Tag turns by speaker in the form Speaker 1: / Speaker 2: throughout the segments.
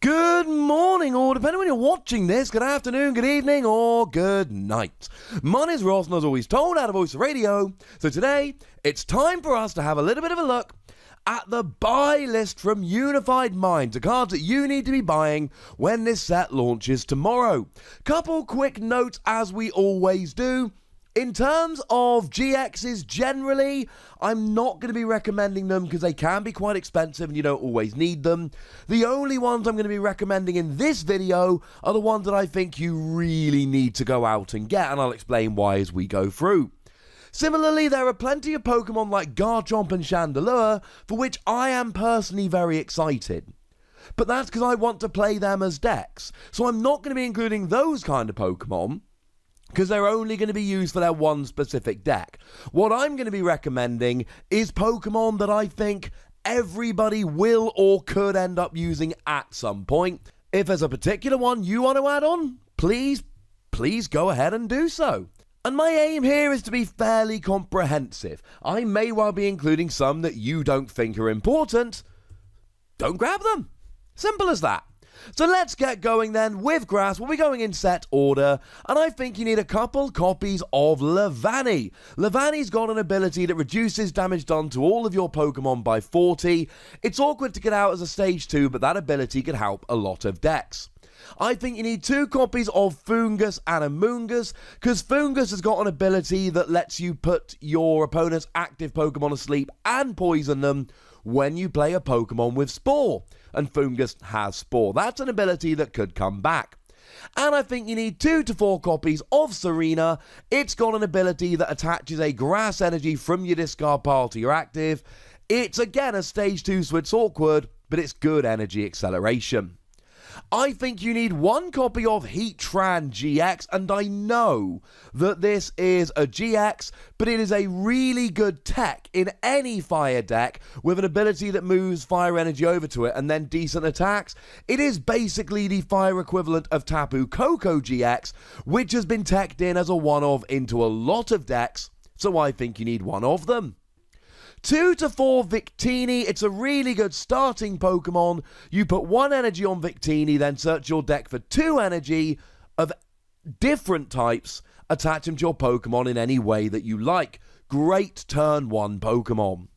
Speaker 1: Good morning, or depending on when you're watching this, good afternoon, good evening, or good night. My name is Ross, and as always told out of Voice of Radio. So today, it's time for us to have a little bit of a look at the buy list from Unified Minds, the cards that you need to be buying when this set launches tomorrow. Couple quick notes as we always do. In terms of GXs generally, I'm not going to be recommending them because they can be quite expensive and you don't always need them. The only ones I'm going to be recommending in this video are the ones that I think you really need to go out and get, and I'll explain why as we go through. Similarly, there are plenty of Pokemon like Garchomp and Chandelure for which I am personally very excited. But that's because I want to play them as decks, so I'm not going to be including those kind of Pokemon, because they're only going to be used for their one specific deck. What I'm going to be recommending is Pokemon that I think everybody will or could end up using at some point. If there's a particular one you want to add on, please go ahead and do so. And my aim here is to be fairly comprehensive. I may well be including some that you don't think are important. Don't grab them. Simple as that. So let's get going then with grass. We'll be going in set order, and I think you need a couple copies of LEAVANNY. LEAVANNY's got an ability that reduces damage done to all of your Pokemon by 40. It's awkward to get out as a stage 2, but that ability could help a lot of decks. I think you need 2 copies of FOONGUS and AMOONGUS, because FOONGUS has got an ability that lets you put your opponent's active Pokemon asleep and poison them when you play a Pokemon with Spore, and FOONGUS has Spore. That's an ability that could come back. And I think you need 2 to 4 copies of TSAREENA. It's got an ability that attaches a grass energy from your discard pile to your active. It's again a stage 2, so it's awkward, but it's good energy acceleration. I think you need 1 copy of HEATRAN-GX, and I know that this is a GX, but it is a really good tech in any fire deck with an ability that moves fire energy over to it and then decent attacks. It is basically the fire equivalent of TAPU KELDEO-GX, which has been teched in as a one-of into a lot of decks, so I think you need 1 of them. 2 to 4 VICTINI, it's a really good starting Pokemon. You put 1 energy on VICTINI, then search your deck for 2 energy of different types, attach them to your Pokemon in any way that you like. Great turn 1 Pokemon.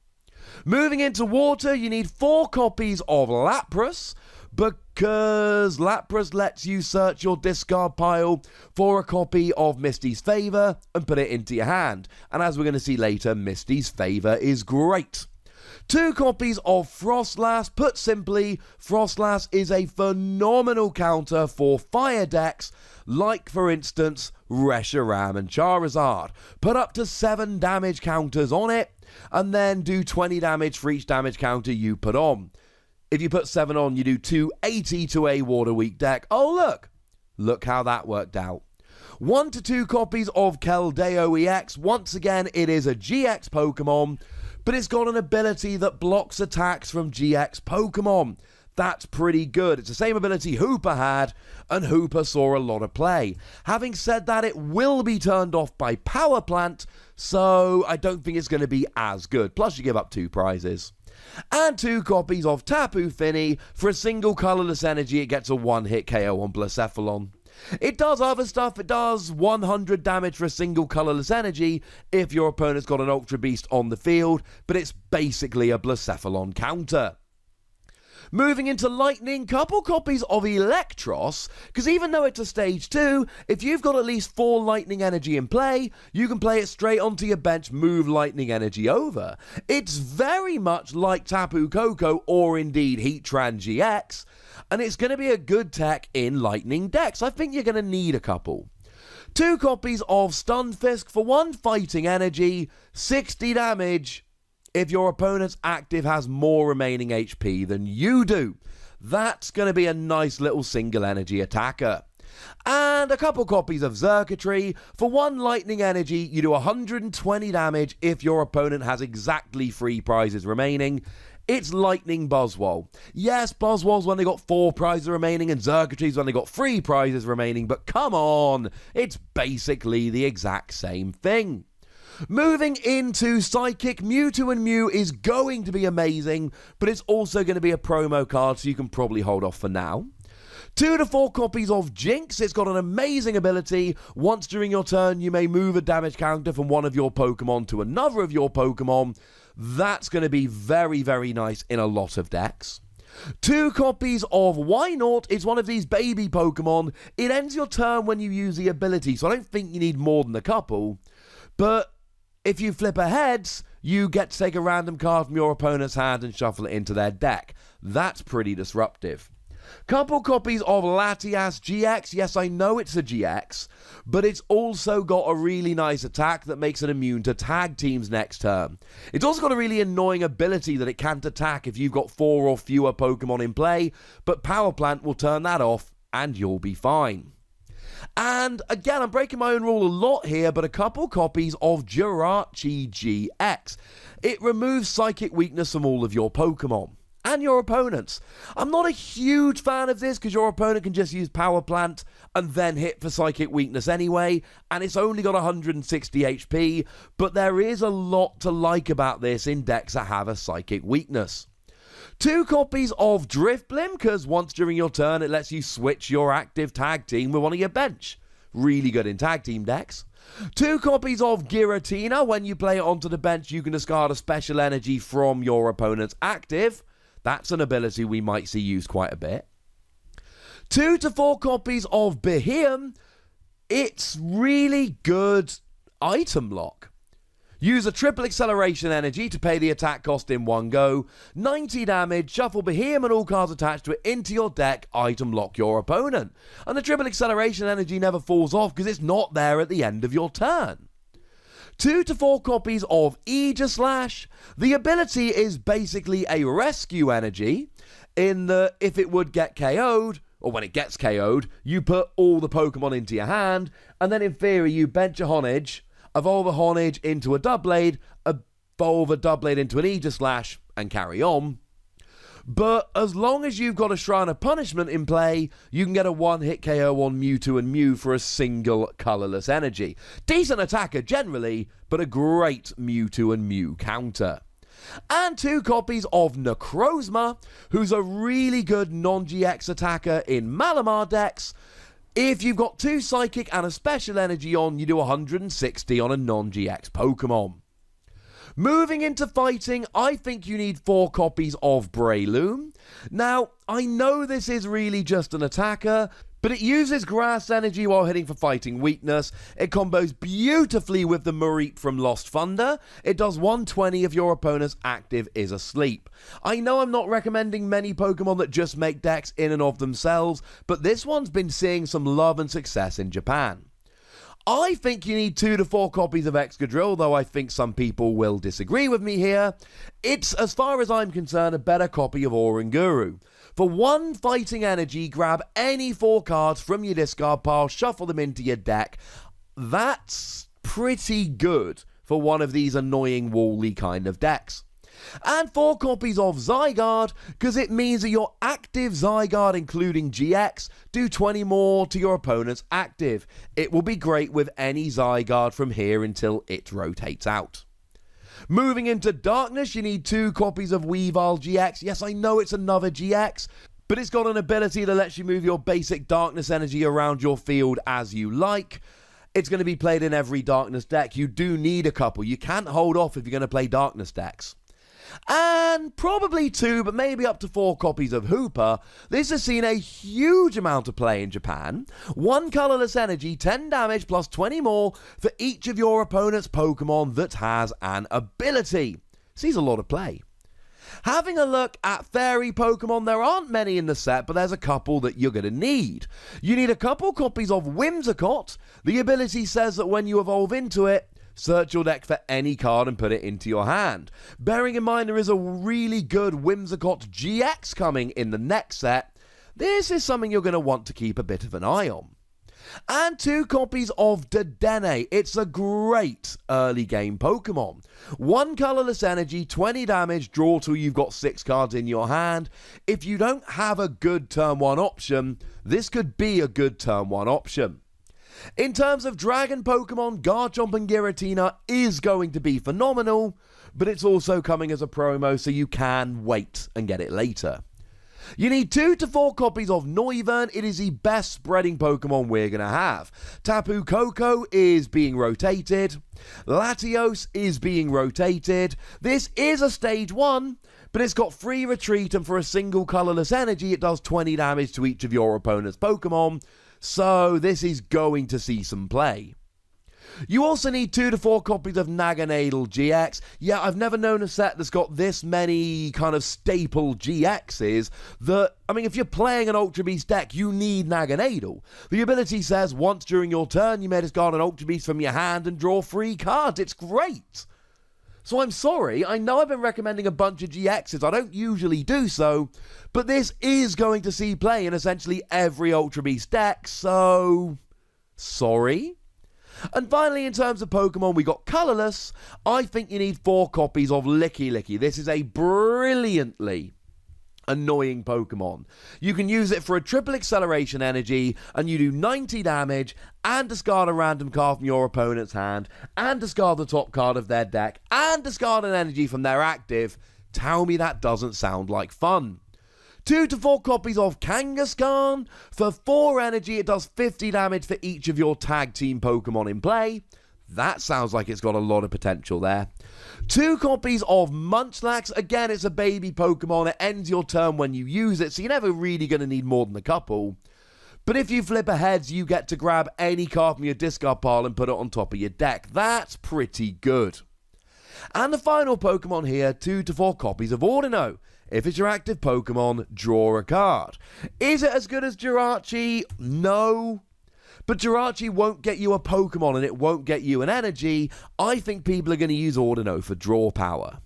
Speaker 1: Moving into water, you need 4 copies of Lapras, because Lapras lets you search your discard pile for a copy of Misty's Favor and put it into your hand. And as we're going to see later, Misty's Favor is great. 2 copies of FROSLASS. Put simply, FROSLASS is a phenomenal counter for fire decks, like for instance, Reshiram and Charizard. Put up to 7 damage counters on it, and then do 20 damage for each damage counter you put on. If you put 7 on, you do 280 to a Water Weak deck. Oh, look how that worked out. 1 to 2 copies of KELDEO-GX. Once again, it is a GX Pokemon, but it's got an ability that blocks attacks from GX Pokemon. That's pretty good. It's the same ability Hooper had, and Hooper saw a lot of play. Having said that, it will be turned off by Power Plant, so I don't think it's going to be as good. Plus, you give up 2 prizes. And 2 copies of TAPU FINI. For a single colorless energy, it gets a 1-hit KO on Blacephalon. It does other stuff. It does 100 damage for a single colorless energy if your opponent's got an Ultra Beast on the field, but it's basically a Blacephalon counter. Moving into Lightning, couple copies of EELEKTROSS, because even though it's a stage 2, if you've got at least 4 Lightning energy in play, you can play it straight onto your bench, move Lightning energy over. It's very much like Tapu Koko or indeed HEATRAN-GX, and it's going to be a good tech in Lightning decks. I think you're going to need a couple. 2 copies of STUNFISK for 1 fighting energy, 60 damage, if your opponent's active has more remaining HP than you do. That's going to be a nice little single energy attacker. And a couple copies of XURKITREE. For 1 lightning energy, you do 120 damage if your opponent has exactly 3 prizes remaining. It's Lightning Buzzwole. Yes, Buzzwole's when they got 4 prizes remaining, and XURKITREE's when they got 3 prizes remaining, but come on, it's basically the exact same thing. Moving into Psychic, Mewtwo and Mew is going to be amazing, but it's also going to be a promo card, so you can probably hold off for now. 2 to 4 copies of Jinx. It's got an amazing ability. Once during your turn, you may move a damage counter from one of your Pokemon to another of your Pokemon. That's going to be very, very nice in a lot of decks. 2 copies of WYNAUT is one of these baby Pokemon. It ends your turn when you use the ability, so I don't think you need more than a couple. But if you flip a heads, you get to take a random card from your opponent's hand and shuffle it into their deck. That's pretty disruptive. Couple copies of LATIAS-GX. Yes, I know it's a GX, but it's also got a really nice attack that makes it immune to tag teams next turn. It's also got a really annoying ability that it can't attack if you've got 4 or fewer Pokemon in play, but Power Plant will turn that off and you'll be fine. And again, I'm breaking my own rule a lot here, but a couple copies of JIRACHI-GX. It removes Psychic weakness from all of your Pokemon and your opponents. I'm not a huge fan of this because your opponent can just use Power Plant and then hit for Psychic weakness anyway, and it's only got 160 HP, but there is a lot to like about this in decks that have a Psychic weakness. 2 copies of DRIFBLIM, because once during your turn it lets you switch your active tag team with one of your bench. Really good in tag team decks. 2 copies of Giratina. When you play it onto the bench, you can discard a special energy from your opponent's active. That's an ability we might see used quite a bit. 2 to 4 copies of BEHEEYEM. It's really good item lock. Use a triple acceleration energy to pay the attack cost in one go. 90 damage, shuffle BEHEEYEM and all cards attached to it into your deck, item lock your opponent. And the triple acceleration energy never falls off because it's not there at the end of your turn. 2 to 4 copies of AEGISLASH. The ability is basically a rescue energy in that if it would get KO'd, or when it gets KO'd, you put all the Pokemon into your hand, and then in theory you bench a Honedge, evolve a Honedge into a Doublade, evolve a Doublade into an Aegislash, and carry on. But as long as you've got a Shrine of Punishment in play, you can get a one-hit KO on Mewtwo and Mew for a single colourless energy. Decent attacker generally, but a great Mewtwo and Mew counter. And 2 copies of Necrozma, who's a really good non-GX attacker in Malamar decks. If you've got 2 Psychic and a Special Energy on, you do 160 on a non-GX Pokemon. Moving into fighting, I think you need 4 copies of BRELOOM. Now, I know this is really just an attacker, but it uses grass energy while hitting for fighting weakness. It combos beautifully with the Mareep from Lost Thunder. It does 120 if your opponent's active is asleep. I know I'm not recommending many Pokemon that just make decks in and of themselves, but this one's been seeing some love and success in Japan. I think you need 2 to 4 copies of XCADRILL, though I think some people will disagree with me here. It's, as far as I'm concerned, a better copy of Oranguru. For 1 fighting energy, grab any 4 cards from your discard pile, shuffle them into your deck. That's pretty good for one of these annoying wall-y kind of decks. And 4 copies of ZYGARDE, because it means that your active ZYGARDE, including GX, do 20 more to your opponent's active. It will be great with any ZYGARDE from here until it rotates out. Moving into Darkness, you need 2 copies of WEAVILE-GX. Yes, I know it's another GX, but it's got an ability that lets you move your basic Darkness energy around your field as you like. It's going to be played in every Darkness deck. You do need a couple. You can't hold off if you're going to play Darkness decks. And probably 2, but maybe up to 4 copies of Hooper. This has seen a huge amount of play in Japan. 1 colourless energy, 10 damage plus 20 more for each of your opponent's Pokemon that has an ability. Sees a lot of play. Having a look at fairy Pokemon, there aren't many in the set, but there's a couple that you're going to need. You need a couple copies of Whimsicott. The ability says that when you evolve into it, search your deck for any card and put it into your hand. Bearing in mind there is a really good Whimsicott GX coming in the next set, this is something you're going to want to keep a bit of an eye on. And 2 copies of Dedenne. It's a great early game Pokemon. 1 colourless energy, 20 damage, draw till you've got 6 cards in your hand. If you don't have a good turn 1 option, this could be a good turn 1 option. In terms of Dragon Pokemon, Garchomp and Giratina is going to be phenomenal, but it's also coming as a promo, so you can wait and get it later. You need 2 to 4 copies of Noivern. It is the best spreading Pokemon we're going to have. Tapu Koko is being rotated. Latios is being rotated. This is a stage 1, but it's got free retreat, and for a single colourless energy, it does 20 damage to each of your opponent's Pokemon. So this is going to see some play. You also need 2 to 4 copies of NAGANADEL-GX. Yeah, I've never known a set that's got this many kind of staple GXs that, I mean, if you're playing an Ultra Beast deck, you need Naganadel. The ability says once during your turn, you may discard an Ultra Beast from your hand and draw 3 cards. It's great. So I'm sorry, I know I've been recommending a bunch of GXs, I don't usually do so, but this is going to see play in essentially every Ultra Beast deck, so sorry. And finally, in terms of Pokemon, we got colourless. I think you need 4 copies of Licky. This is a brilliantly annoying Pokemon. You can use it for a triple acceleration energy, and you do 90 damage, and discard a random card from your opponent's hand, and discard the top card of their deck, and discard an energy from their active. Tell me that doesn't sound like fun. 2 to 4 copies of Kangaskhan. For 4 energy, it does 50 damage for each of your tag team Pokemon in play. That sounds like it's got a lot of potential there. 2 copies of Munchlax. Again, it's a baby Pokemon. It ends your turn when you use it, so you're never really going to need more than a couple. But if you flip aheads, you get to grab any card from your discard pile and put it on top of your deck. That's pretty good. And the final Pokemon here, 2 to 4 copies of Ordino. If it's your active Pokemon, draw a card. Is it as good as Jirachi? No. But Jirachi won't get you a Pokemon and it won't get you an energy. I think people are going to use Ordino for draw power.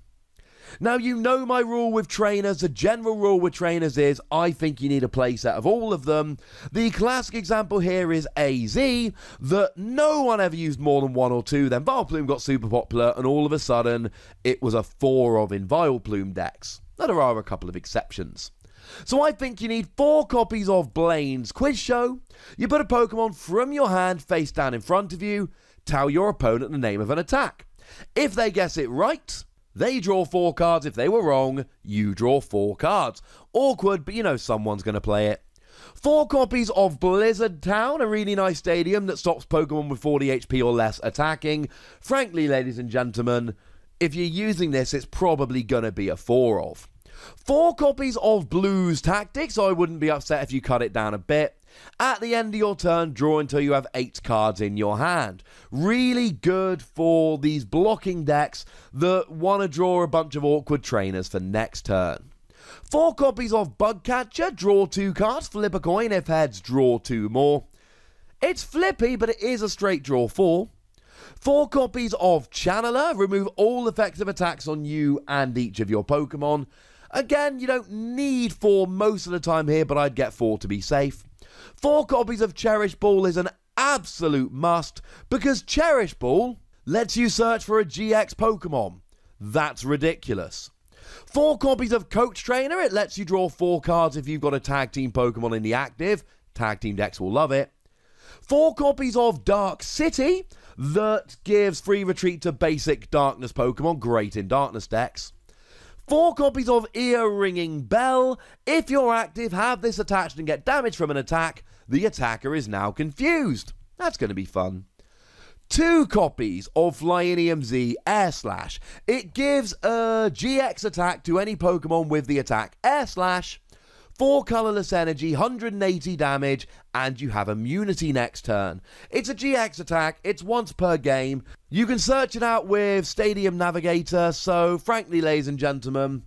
Speaker 1: Now, you know my rule with trainers. The general rule with trainers is I think you need a playset of all of them. The classic example here is AZ, that no one ever used more than 1 or 2. Then Vileplume got super popular and all of a sudden it was a 4 of in Vileplume decks. Now, there are a couple of exceptions. So I think you need 4 copies of BLAINE'S Quiz Show. You put a Pokemon from your hand face down in front of you. Tell your opponent the name of an attack. If they guess it right, they draw 4 cards. If they were wrong, you draw 4 cards. Awkward, but you know someone's going to play it. 4 copies of Blizzard Town, a really nice stadium that stops Pokemon with 40 HP or less attacking. Frankly, ladies and gentlemen, if you're using this, it's probably going to be a 4 of. 4 copies of Blues Tactics. I wouldn't be upset if you cut it down a bit. At the end of your turn, draw until you have 8 cards in your hand. Really good for these blocking decks that want to draw a bunch of awkward trainers for next turn. 4 copies of Bugcatcher. Draw 2 cards. Flip a coin. If heads, draw 2 more. It's flippy, but it is a straight draw 4. 4 copies of Channeler. Remove all effective attacks on you and each of your Pokemon. Again, you don't need 4 most of the time here, but I'd get 4 to be safe. 4 copies of Cherish Ball is an absolute must, because Cherish Ball lets you search for a GX Pokemon. That's ridiculous. 4 copies of Coach Trainer. It lets you draw 4 cards if you've got a tag team Pokemon in the active. Tag team decks will love it. 4 copies of Dark City. That gives free retreat to basic Darkness Pokemon. Great in Darkness decks. 4 copies of Ear-Ringing Bell. If you're active, have this attached and get damage from an attack. The attacker is now confused. That's going to be fun. 2 copies of Flyinium Z Air Slash. It gives a GX attack to any Pokemon with the attack Air Slash. 4 colourless energy, 180 damage, and you have immunity next turn. It's a GX attack, it's once per game. You can search it out with Stadium Navigator, so frankly, ladies and gentlemen,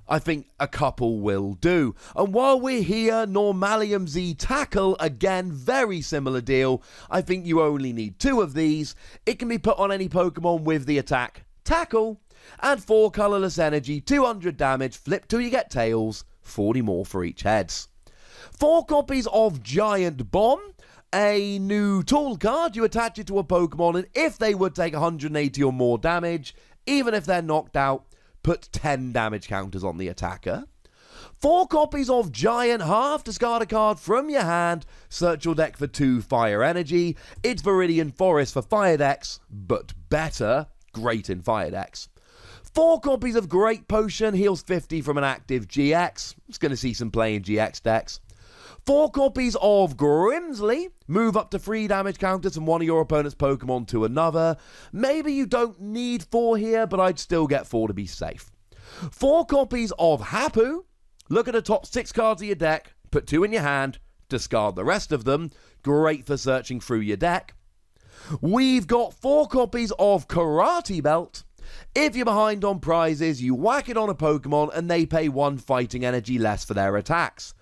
Speaker 1: I think a couple will do. And while we're here, Normalium Z Tackle, again, very similar deal. I think you only need 2 of these. It can be put on any Pokemon with the attack Tackle, and 4 colourless energy, 200 damage, flip till you get tails, 40 more for each heads. 4 copies of Giant Bomb, a new tool card. You attach it to a Pokemon, and if they would take 180 or more damage, even if they're knocked out, put 10 damage counters on the attacker. 4 copies of Giant Half, discard a card from your hand, search your deck for 2 Fire Energy. It's Viridian Forest for Fire decks, but better, great in Fire decks. 4 copies of Great Potion, heals 50 from an active GX. It's going to see some play in GX decks. 4 copies of Grimsley, move up to 3 damage counters from one of your opponent's Pokemon to another. Maybe you don't need 4 here, but I'd still get 4 to be safe. 4 copies of Hapu, look at the top 6 cards of your deck, put 2 in your hand, discard the rest of them. Great for searching through your deck. We've got 4 copies of Karate Belt. If you're behind on prizes, you whack it on a Pokemon and they pay 1 fighting energy less for their attacks.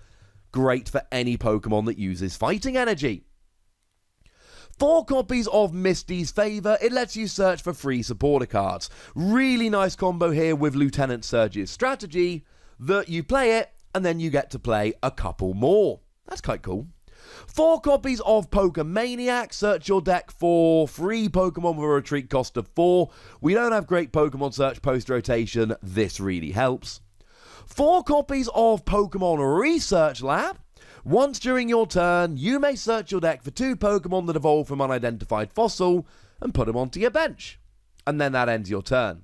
Speaker 1: Great for any Pokemon that uses fighting energy. 4 copies of Misty's Favor. It lets you search for free supporter cards. Really nice combo here with Lieutenant Surge's strategy that you play it and then you get to play a couple more. That's quite cool. 4 copies of Pokemaniac. Search your deck for 3 Pokemon with a retreat cost of 4. We don't have great Pokemon search post-rotation. This really helps. 4 copies of Pokemon Research Lab. Once during your turn, you may search your deck for 2 Pokemon that evolve from unidentified fossil and put them onto your bench. And then that ends your turn.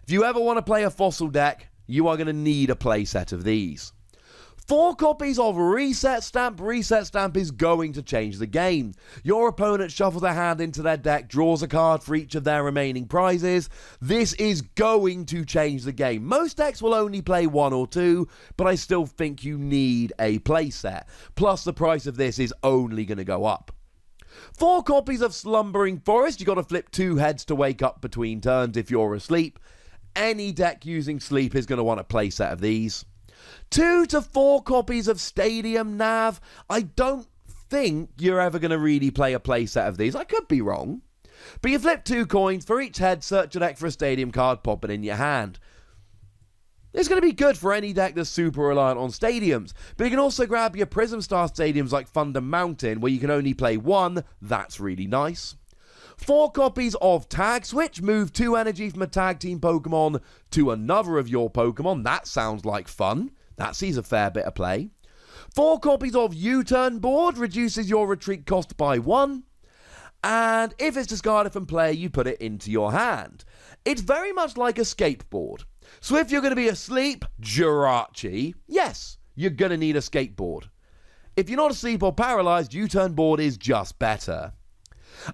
Speaker 1: If you ever want to play a fossil deck, you are going to need a playset of these. 4 copies of Reset Stamp. Reset Stamp is going to change the game. Your opponent shuffles a hand into their deck, draws a card for each of their remaining prizes. This is going to change the game. Most decks will only play 1 or 2, but I still think you need a playset. Plus, the price of this is only going to go up. 4 copies of Slumbering Forest. You've got to flip 2 heads to wake up between turns if you're asleep. Any deck using sleep is going to want a playset of these. 2 to 4 copies of Stadium Nav. I don't think you're ever going to really play a playset of these. I could be wrong. But you flip 2 coins. For each head, search your deck for a Stadium card, pop it in your hand. It's going to be good for any deck that's super reliant on stadiums. But you can also grab your Prism Star stadiums like Thunder Mountain, where you can only play 1. That's really nice. 4 copies of Tag Switch. Move 2 energy from a tag team Pokemon to another of your Pokemon. That sounds like fun. That sees a fair bit of play. 4 copies of U-Turn Board. Reduces your retreat cost by 1. And if it's discarded from play, you put it into your hand. It's very much like a skateboard. So if you're going to be asleep, Jirachi, yes, you're going to need a skateboard. If you're not asleep or paralyzed, U-Turn Board is just better.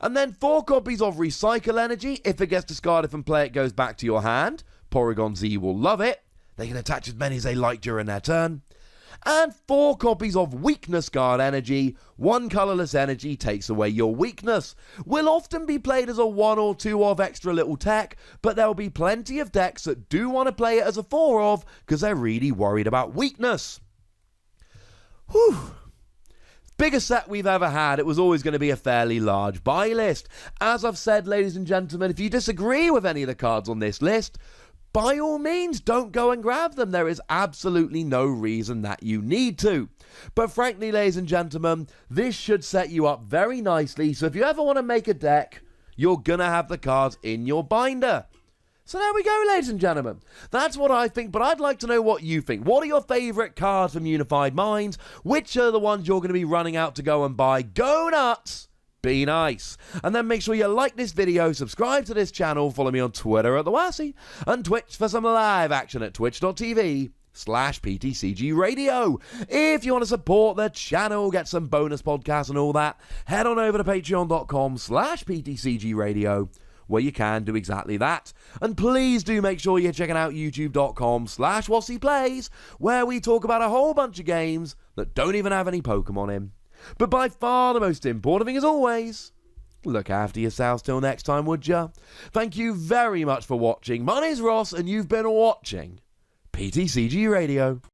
Speaker 1: And then 4 copies of Recycle Energy. If it gets discarded from play, it goes back to your hand. Porygon Z will love it. They can attach as many as they like during their turn. And 4 copies of Weakness Guard Energy. 1 colorless energy takes away your weakness. Will often be played as a 1 or 2 of extra little tech, but there'll be plenty of decks that do want to play it as a 4 of because they're really worried about weakness. Whew. Biggest set we've ever had. It was always going to be a fairly large buy list. As I've said, ladies and gentlemen, if you disagree with any of the cards on this list, by all means, don't go and grab them. There is absolutely no reason that you need to. But frankly, ladies and gentlemen, this should set you up very nicely. So if you ever want to make a deck, you're going to have the cards in your binder. So there we go, ladies and gentlemen. That's what I think, but I'd like to know what you think. What are your favourite cards from Unified Minds? Which are the ones you're going to be running out to go and buy? Go nuts! Be nice. And then make sure you like this video, subscribe to this channel, follow me on Twitter at TheWassy, and Twitch for some live action at twitch.tv/PTCG Radio. If you want to support the channel, get some bonus podcasts and all that, head on over to patreon.com/PTCG Radio, where you can do exactly that. And please do make sure you're checking out youtube.com/WassyPlays, where we talk about a whole bunch of games that don't even have any Pokemon in. But by far the most important thing, as always, look after yourselves till next time, would ya? Thank you very much for watching. My name's Ross, and you've been watching PTCG Radio.